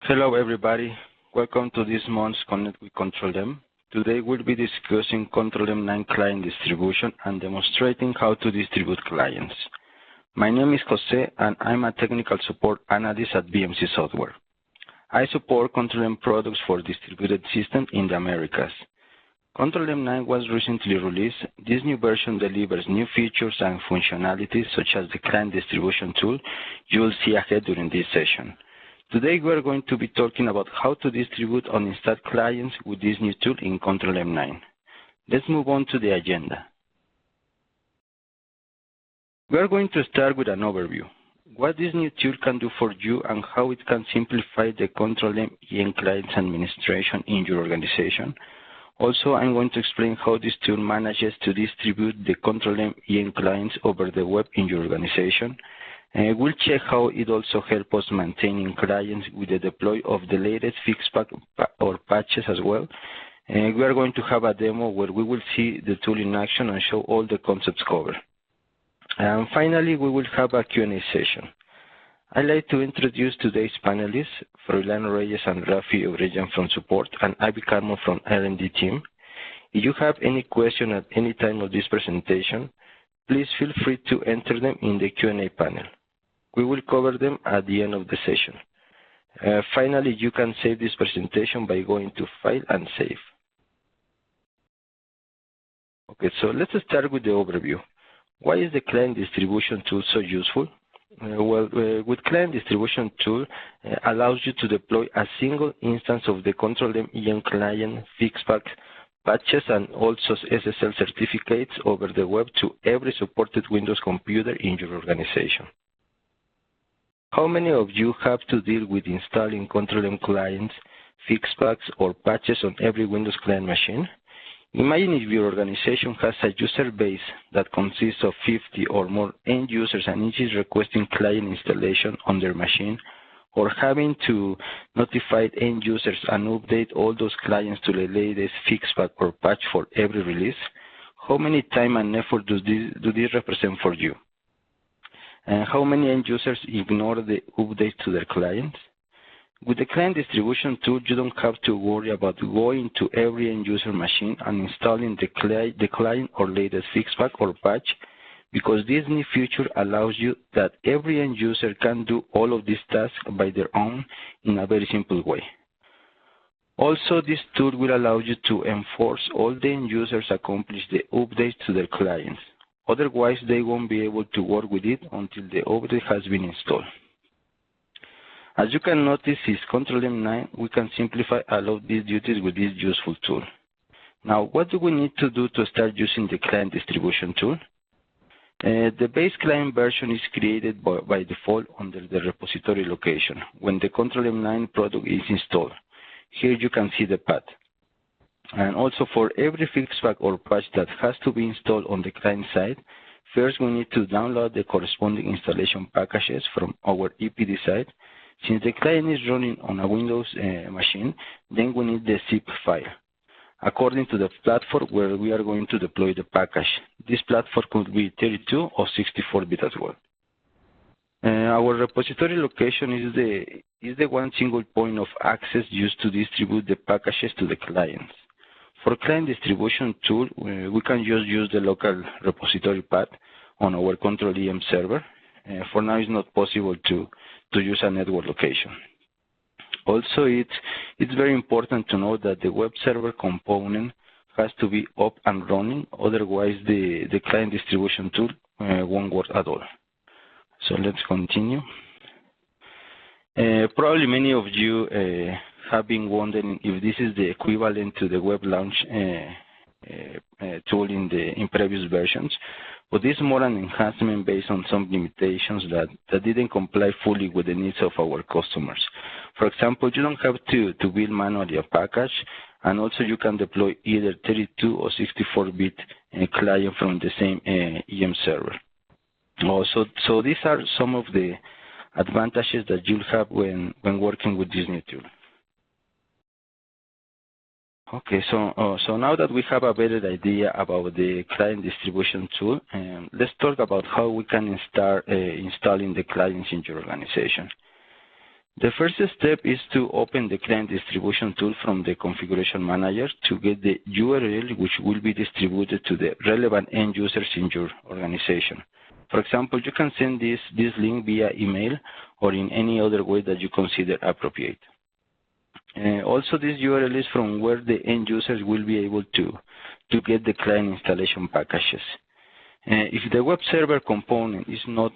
Hello everybody, welcome to this month's Connect with Control-M. Today we'll be discussing Control-M9 client distribution and demonstrating how to distribute clients. My name is Jose and I'm a technical support analyst at BMC Software. I support Control-M products for distributed systems in the Americas. Control-M9 was recently released. This new version delivers new features and functionalities such as the client distribution tool you will see ahead during this session. Today we are going to be talking about how to distribute uninstalled clients with this new tool in Control-M9. Let's move on to the agenda. We are going to start with an overview, what this new tool can do for you and how it can simplify the Control-M EN clients administration in your organization. Also, I'm going to explain how this tool manages to distribute the Control-M EN clients over the web in your organization. We'll check how it also helps us maintaining clients with the deploy of the latest fixed or patches as well. We are going to have a demo where we will see the tool in action and show all the concepts covered. And finally, we will have a Q&A session. I'd like to introduce today's panelists, Froilán Reyes and Rafi Orellan from support, and Ivy Carmo from R&D team. If you have any question at any time of this presentation, please feel free to enter them in the Q&A panel. We will cover them at the end of the session. Finally, you can save this presentation by going to File and Save. Okay, so let's start with the overview. Why is the client distribution tool so useful? With client distribution tool allows you to deploy a single instance of the Control-M EN client, fixpack, patches, and also SSL certificates over the web to every supported Windows computer in your organization. How many of you have to deal with installing Control-M clients, fixpacks, or patches on every Windows client machine? Imagine if your organization has a user base that consists of 50 or more end users and each is requesting client installation on their machine, or having to notify end users and update all those clients to the latest fixpack or patch for every release. How many time and effort do these represent for you? And how many end users ignore the updates to their clients? With the client distribution tool, you don't have to worry about going to every end user machine and installing the client or latest fixpack or patch, because this new feature allows you that every end user can do all of these tasks by their own in a very simple way. Also, this tool will allow you to enforce all the end users accomplish the updates to their clients. Otherwise, they won't be able to work with it until the update has been installed. As you can notice, in Control-M9, we can simplify a lot of these duties with this useful tool. Now, what do we need to do to start using the client distribution tool? The base client version is created by default under the repository location when the Control-M9 product is installed. Here you can see the path. And also for every fixpack or patch that has to be installed on the client side, first we need to download the corresponding installation packages from our EPD site. Since the client is running on a Windows machine, then we need the zip file, according to the platform where we are going to deploy the package. This platform could be 32 or 64-bit as well. Our repository location is the one single point of access used to distribute the packages to the clients. For client distribution tool, we can just use the local repository path on our Control-EM server. For now, it's not possible to use a network location. Also, it's very important to know that the web server component has to be up and running, otherwise the client distribution tool won't work at all. So let's continue. Probably many of you have been wondering if this is the equivalent to the WebLaunch tool in previous versions, but this is more an enhancement based on some limitations that didn't comply fully with the needs of our customers. For example, you don't have to build manually a package, and also you can deploy either 32 or 64-bit client from the same EM server. So these are some of the advantages that you'll have when working with this new tool. Okay, so now that we have a better idea about the client distribution tool, let's talk about how we can start installing the clients in your organization. The first step is to open the client distribution tool from the configuration manager to get the URL which will be distributed to the relevant end users in your organization. For example, you can send this link via email or in any other way that you consider appropriate. Also, this URL is from where the end users will be able to get the client installation packages. If the web server component is not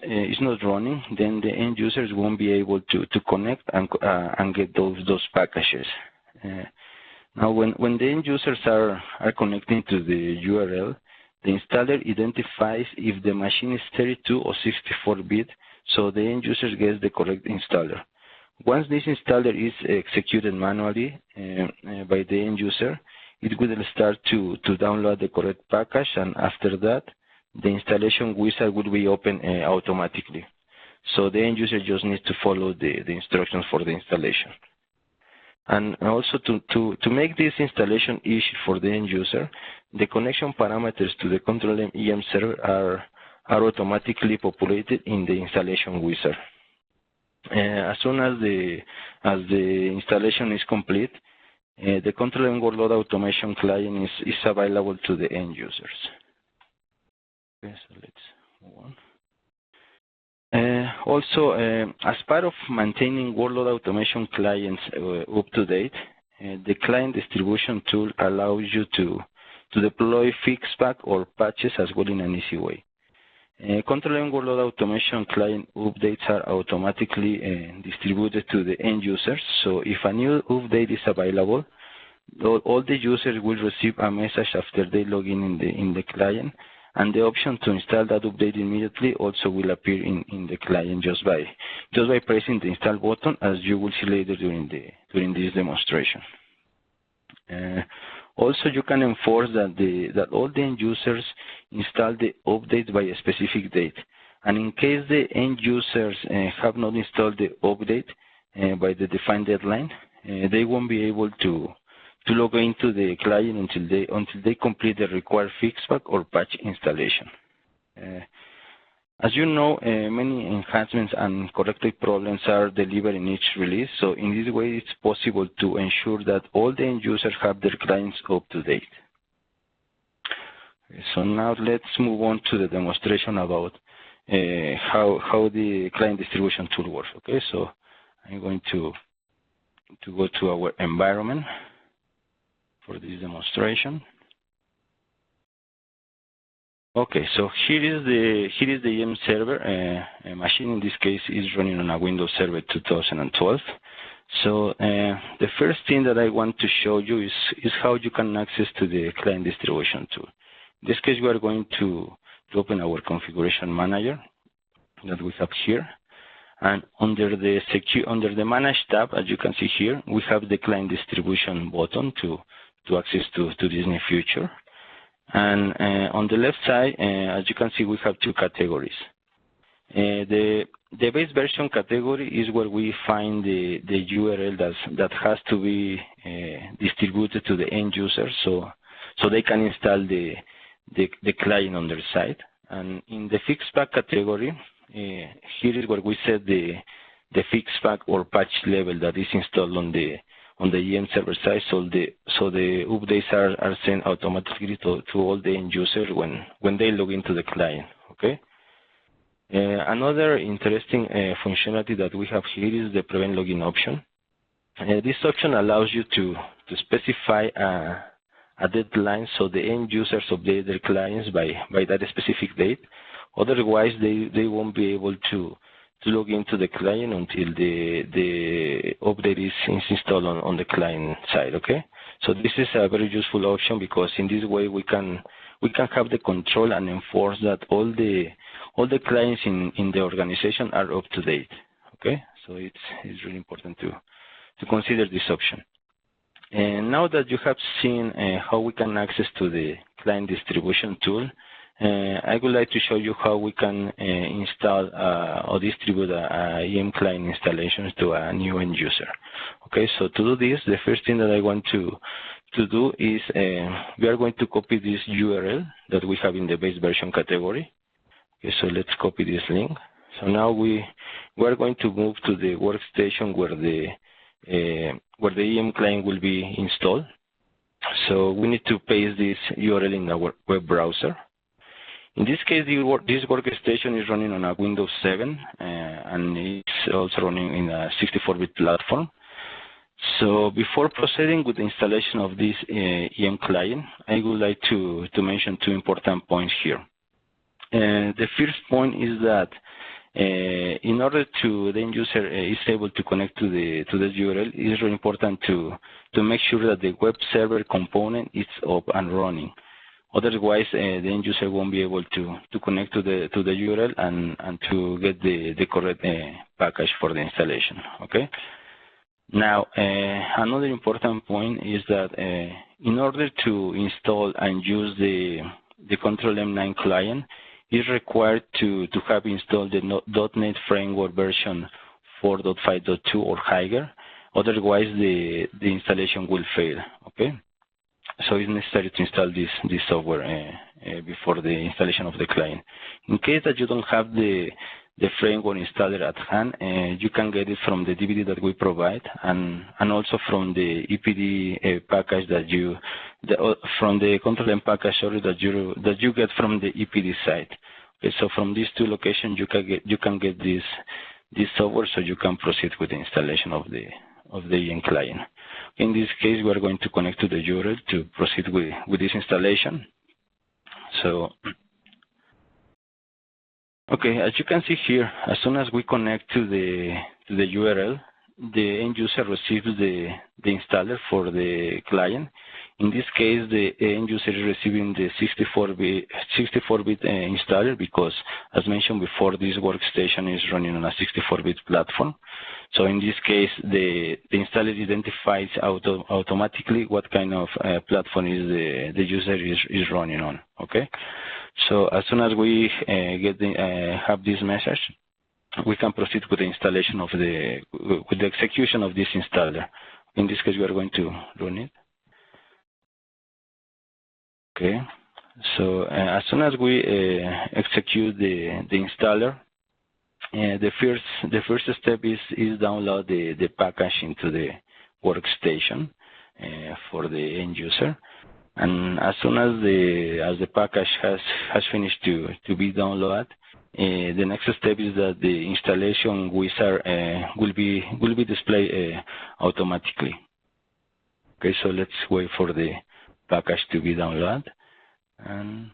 running, then the end users won't be able to connect and get those packages. Now, when the end users are connecting to the URL, the installer identifies if the machine is 32 or 64-bit, so the end user gets the correct installer. Once this installer is executed manually by the end user, it will start to download the correct package, and after that, the installation wizard will be open automatically. So the end user just needs to follow the instructions for the installation. And also to make this installation easy for the end user, the connection parameters to the Control-M EM server are automatically populated in the installation wizard. As soon as the installation is complete, the Control-M Workload Automation client is available to the end users. Okay, so let's move on. Also, as part of maintaining workload automation clients up to date, the client distribution tool allows you to deploy fixback or patches as well in an easy way. Control-M Workload Automation client updates are automatically distributed to the end users. So if a new update is available, all the users will receive a message after they log in the client, and the option to install that update immediately also will appear in the client just by pressing the install button, as you will see later during this demonstration. Also, you can enforce that all the end users install the update by a specific date. And in case the end users have not installed the update by the defined deadline, they won't be able to log into the client until they complete the required fixback or patch installation. As you know, many enhancements and corrective problems are delivered in each release. So in this way, it's possible to ensure that all the end users have their clients up to date. So now let's move on to the demonstration about how the client distribution tool works. Okay, so I'm going to go to our environment for this demonstration. Okay, so here is the EM server. A machine in this case is running on a Windows Server 2012. So the first thing that I want to show you is how you can access to the client distribution tool. In this case, we are going to open our configuration manager that we have here. And under the Manage tab, as you can see here, we have the client distribution button to access to this new feature. And on the left side, as you can see, we have two categories. The base version category is where we find the URL that has to be distributed to the end user, so they can install the client on their side. And in the fixback category, here is where we set the fixback or patch level that is installed on the EM server side, so the updates are sent automatically to all the end users when they log into the client. Okay. Another interesting functionality that we have here is the prevent login option. This option allows you to specify a deadline so the end users update their clients by that specific date. Otherwise, they won't be able to log into the client until the update is installed on the client side. Okay, so this is a very useful option because in this way we can have the control and enforce that all the clients in the organization are up to date. Okay, so it's really important to consider this option. And now that you have seen how we can access to the client distribution tool, I would like to show you how we can install or distribute EM client installations to a new end user. Okay, so to do this, the first thing that I want to do is we are going to copy this URL that we have in the base version category. Okay, so let's copy this link. So now we're going to move to the workstation where the EM client will be installed. So we need to paste this URL in our web browser. In this case, this workstation is running on a Windows 7, and it's also running in a 64-bit platform. So before proceeding with the installation of this EM client, I would like to mention two important points here. The first point is that in order to the end user is able to connect to this URL, it is really important to make sure that the web server component is up and running. Otherwise, the end user won't be able to connect to the URL and to get the correct package for the installation. Okay. Now, another important point is that in order to install and use the Control-M client, it's required to have installed the .NET Framework version 4.5.2 or higher. Otherwise, the installation will fail. Okay. So it's necessary to install this software before the installation of the client. In case that you don't have the framework installer at hand, you can get it from the DVD that we provide, and also from the EPD package from the Control-M package, sorry, that you get from the EPD site. Okay, so from these two locations, you can get this software, so you can proceed with the installation of the EM client. In this case, we are going to connect to the URL to proceed with this installation. So, okay, as you can see here, as soon as we connect to the URL, the end user receives the installer for the client. In this case, the end user is receiving the 64-bit installer because, as mentioned before, this workstation is running on a 64-bit platform. So in this case, the installer identifies automatically what kind of platform is the user is running on. Okay. So as soon as we have this message, we can proceed with the installation with the execution of this installer. In this case, we are going to run it. Okay. So as soon as we execute the installer, the first step is download the package into the workstation for the end user. And as soon as the package has finished to be downloaded, the next step is that the installation wizard will be displayed automatically. Okay, so let's wait for the package to be downloaded, and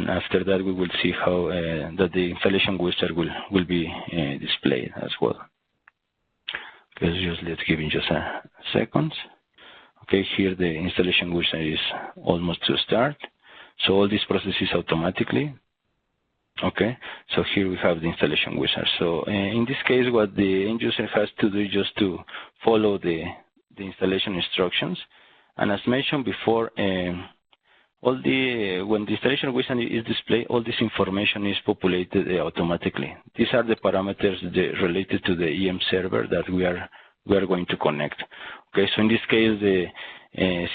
after that we will see how that the installation wizard will be displayed as well. Okay, let's give it just a second. Okay, here the installation wizard is almost to start. So all this process is automatically. Okay, so here we have the installation wizard. So in this case, what the end user has to do is just to follow the installation instructions. And as mentioned before, when the installation wizard is displayed, all this information is populated automatically. These are the parameters related to the EM server that we are going to connect. Okay, so in this case,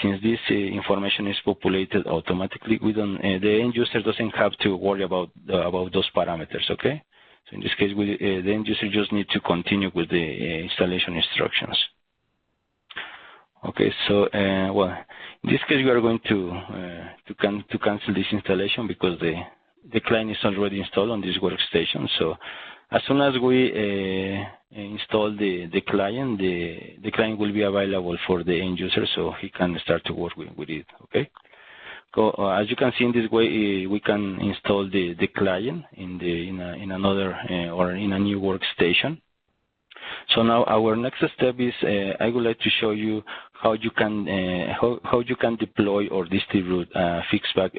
since this information is populated automatically, the end user doesn't have to worry about those parameters. Okay, so in this case, the end user just needs to continue with the installation instructions. Okay, so well, in this case, we are going to cancel this installation because the client is already installed on this workstation. So as soon as we install the client, the client will be available for the end user, so he can start to work with it. Okay. So, as you can see in this way, we can install the client in another or in a new workstation. So now our next step is I would like to show you how you can deploy or distribute fixback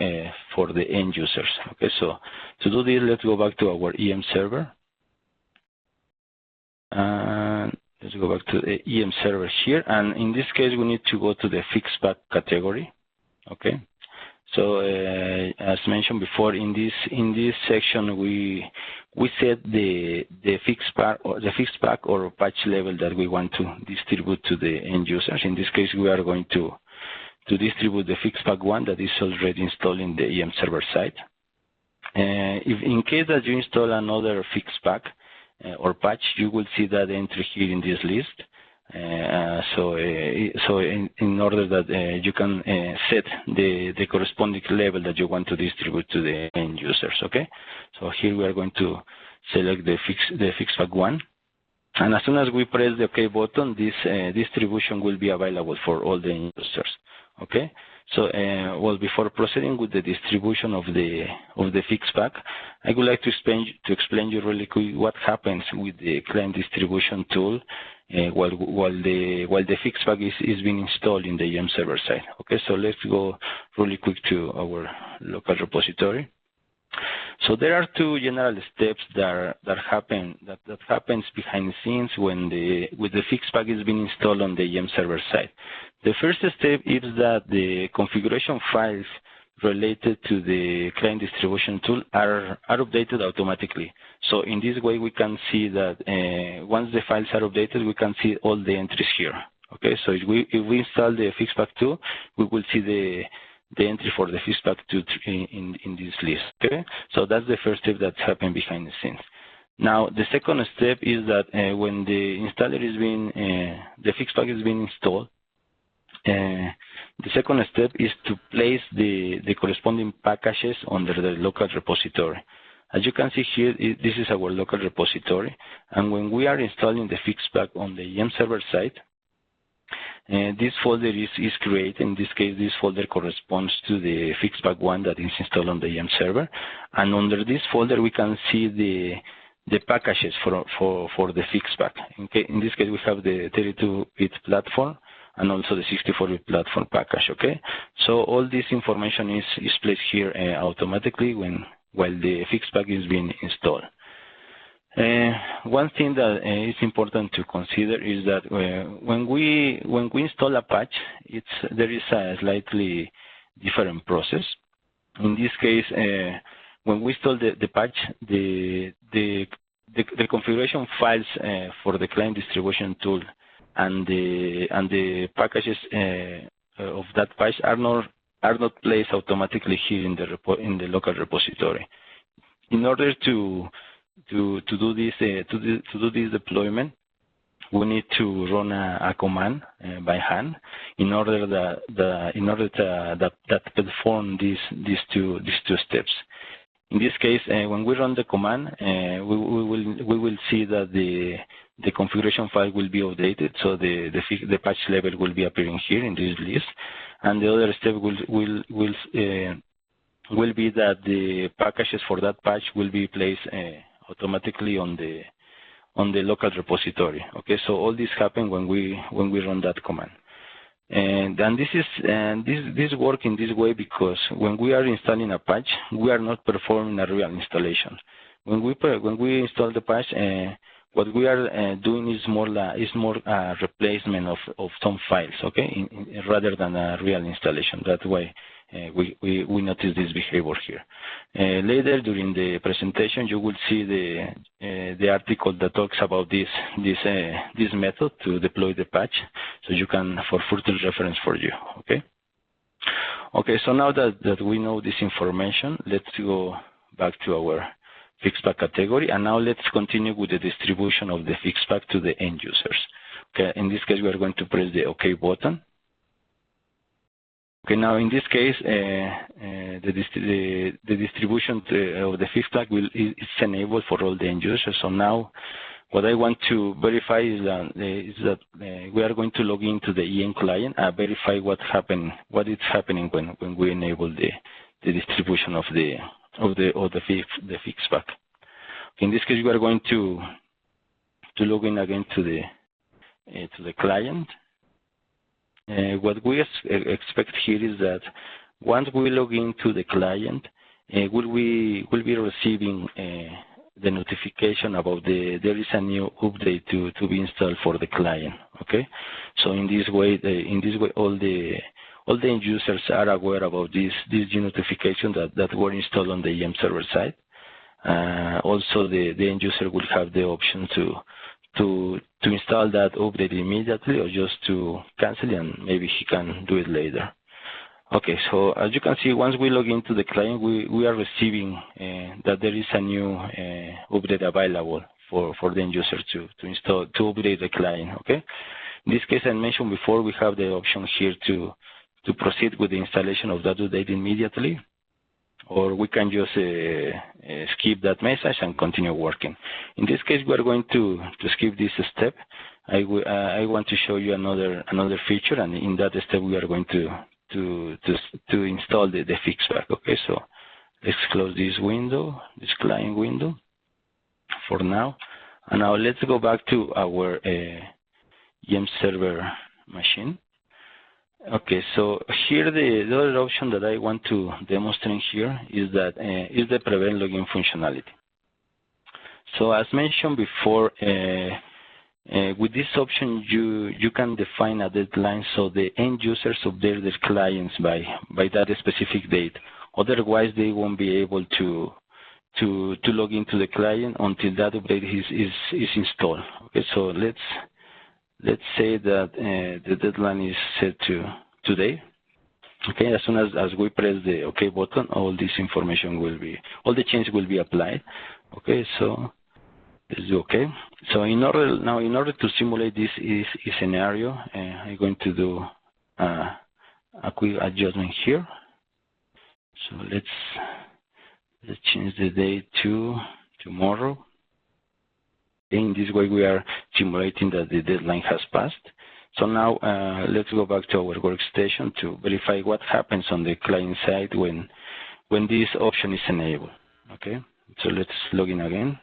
for the end users. Okay, so to do this, let's go back to our EM server. Let's go back to the EM server here, and in this case, we need to go to the fixback category. Okay. So as mentioned before, in this section, we set the fixback or patch level that we want to distribute to the end users. In this case, we are going to distribute the fixback one that is already installed in the EM server side. If in case that you install another fixed pack or patch, you will see that entry here in this list. So in order that you can set the corresponding level that you want to distribute to the end users. Okay, so here we are going to select the fixed pack 1, and as soon as we press the OK button, this distribution will be available for all the end users. Okay, so well, before proceeding with the distribution of the fixed pack, I would like to explain you really quick what happens with the client distribution tool while the fixed pack is being installed in the EM server side. Okay, so let's go really quick to our local repository. So there are two general steps that happens behind the scenes when the fixed pack is being installed on the EM server side. The first step is that the configuration files related to the client distribution tool are updated automatically. So in this way, we can see that once the files are updated, we can see all the entries here. Okay, so if we install the fixed pack 2, we will see the entry for the fixed pack 2 in this list. Okay, so that's the first step that's happening behind the scenes. Now, the second step is that when the installer is being, the fixed pack is being installed, the second step is to place the corresponding packages under the local repository. As you can see here, this is our local repository, and when we are installing the fixed pack on the EM server side, this folder is created. In this case, this folder corresponds to the fixed pack 1 that is installed on the EM server, and under this folder we can see the packages for the fixed pack. In this case, we have the 32-bit platform and also the 64-bit platform package. Okay, so all this information is placed here automatically while the fixed pack is being installed. One thing that is important to consider is that when we install a patch, there is a slightly different process. In this case, when we install the patch, the configuration files for the client distribution tool and the packages of that patch are not placed automatically here in the local repository. In order to do this deployment, we need to run a command by hand in order that perform these two steps. In this case, when we run the command, we will see that the configuration file will be updated, so the patch level will be appearing here in this list, and the other step will be that the packages for that patch will be placed automatically on the local repository. Okay, so all this happens when we run that command. And this works in this way because when we are installing a patch, we are not performing a real installation. When we install the patch, what we are doing is more a replacement of some files, okay, rather than a real installation. That's why we notice this behavior here. Later during the presentation, you will see the article that talks about this method to deploy the patch, so you can for further reference for you. Okay. Okay. So now that we know this information, let's go back to our fixed pack category, and now let's continue with the distribution of the fixed pack to the end users. Okay. In this case, we are going to press the OK button. Okay, now in this case, the distribution of the fixed pack is enabled for all the end users. So now, what I want to verify is that we are going to log into the EM client and verify what is happening when we enable the distribution of the fixed pack. In this case, we are going to log in again to the client. What we expect here is that once we log into the client, we'll be receiving the notification about there is a new update to be installed for the client. Okay, so in this way, all the end users are aware about this new notification that were installed on the EM server side. Also, the end user will have the option to install that update immediately or just to cancel it, and maybe he can do it later. Okay, so as you can see, once we log into the client, we are receiving that there is a new update available for the end user to install, to update the client, okay? In this case, I mentioned before, we have the option here to proceed with the installation of that update immediately, or we can just skip that message and continue working. In this case, we are going to skip this step. I want to show you another feature, and in that step, we are going to install the fixback. Okay, so let's close this window, this client window, for now, and now let's go back to our EM server machine. Okay, so here the other option that I want to demonstrate here is that is the prevent login functionality. So as mentioned before, with this option you can define a deadline so the end users update their clients by that specific date. Otherwise, they won't be able to log into the client until that update is installed. Okay, so let's say that the deadline is set to today. Okay, as soon as we press the OK button, all this information will be, all the changes will be applied. Okay, so let's do OK. So in order to simulate this scenario, I'm going to do a quick adjustment here. So let's change the date to tomorrow. In this way, we are simulating that the deadline has passed. So now let's go back to our workstation to verify what happens on the client side when this option is enabled. Okay, so let's log in again.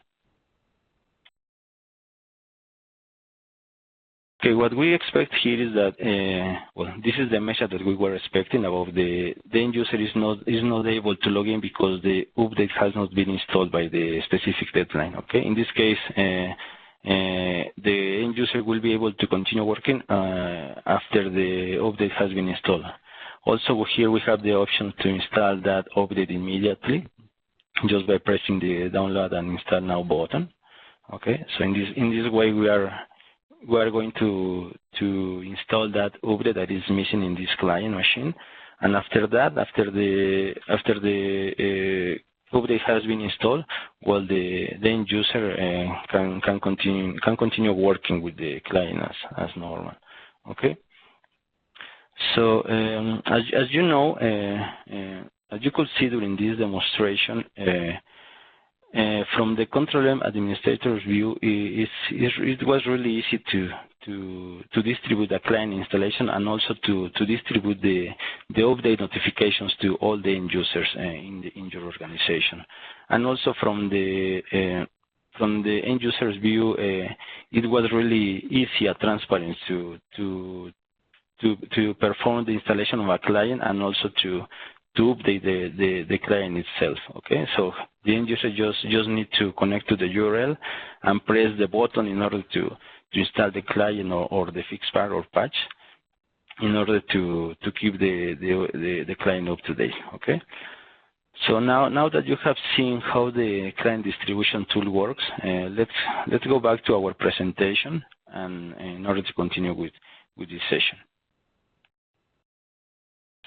Okay, what we expect here is that, well, this is the message that we were expecting about the end user is not able to log in because the update has not been installed by the specific deadline. Okay, in this case, the end user will be able to continue working after the update has been installed. Also, here we have the option to install that update immediately, just by pressing the download and install now button. Okay, so in this way we are going to install that update that is missing in this client machine, and after that, after the update has been installed, well, the end user can continue working with the client as normal. Okay. So as you know, as you could see during this demonstration, from the Control-M administrator's view, it was really easy to distribute the client installation and also to distribute the update notifications to all the end users in your organization. And also from the end user's view, it was really easy and transparent to perform the installation of a client and also to update the client itself. Okay, so the end user just need to connect to the URL and press the button in order to install the client or the fixback or patch in order to keep the client up to date. Okay, so now that you have seen how the client distribution tool works, let's go back to our presentation and in order to continue with this session.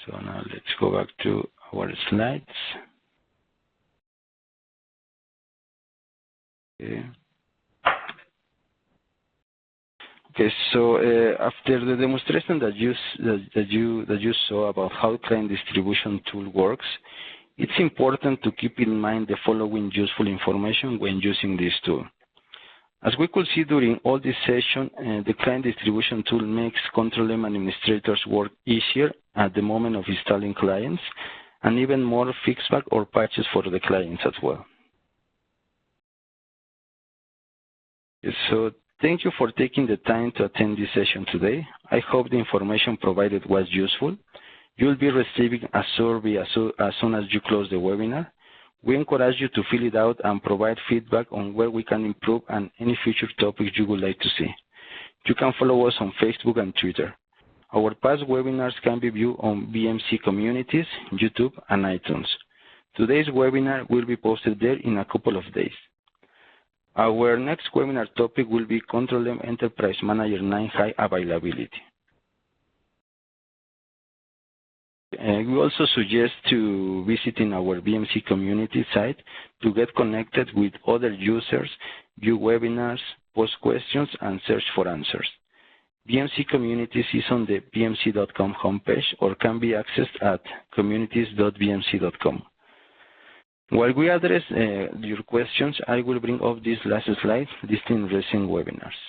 So now let's go back to our slides. Okay, so after the demonstration that you saw about how client distribution tool works, it's important to keep in mind the following useful information when using this tool. As we could see during all this session, the client distribution tool makes Control-M administrators work easier at the moment of installing clients, and even more fixback or patches for the clients as well. So thank you for taking the time to attend this session today. I hope the information provided was useful. You'll be receiving a survey as soon as you close the webinar. We encourage you to fill it out and provide feedback on where we can improve and any future topics you would like to see. You can follow us on Facebook and Twitter. Our past webinars can be viewed on BMC Communities, YouTube, and iTunes. Today's webinar will be posted there in a couple of days. Our next webinar topic will be Control-M Enterprise Manager 9 High Availability. We also suggest to visiting our BMC community site to get connected with other users, view webinars, post questions, and search for answers. BMC Communities is on the bmc.com homepage or can be accessed at communities.bmc.com. While we address your questions, I will bring up this last slide listing recent webinars.